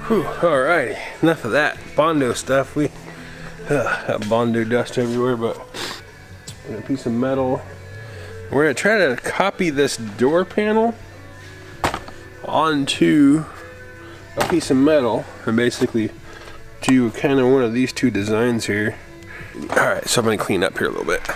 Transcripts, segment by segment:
Whew, alrighty, enough of that Bondo stuff. We got Bondo dust everywhere, but a piece of metal. We're gonna try to copy this door panel onto a piece of metal and basically do kind of one of these two designs here. Alright, so I'm gonna clean up here a little bit.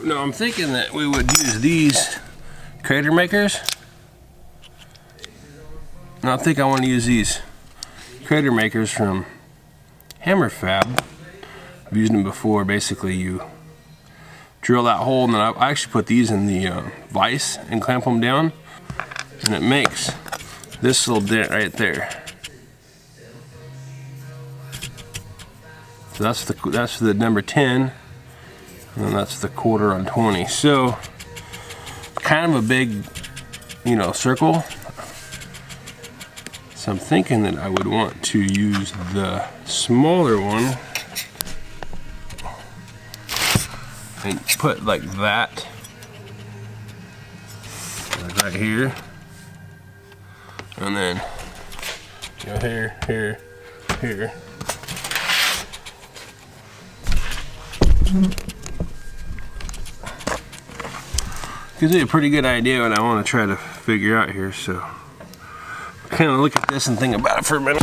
No, I'm thinking that we would use these crater makers. And I think I want to use these crater makers from Hammer Fab. I've used them before. Basically, you drill that hole, and then I actually put these in the vise and clamp them down, and it makes this little dent right there. So that's the number 10. And then that's the 1/4 on 20. So kind of a big, you know, circle. So I'm thinking that I would want to use the smaller one and put like that, like right here, and then go here, here, here. Gives me a pretty good idea what I want to try to figure out here, so kind of look at this and think about it for a minute.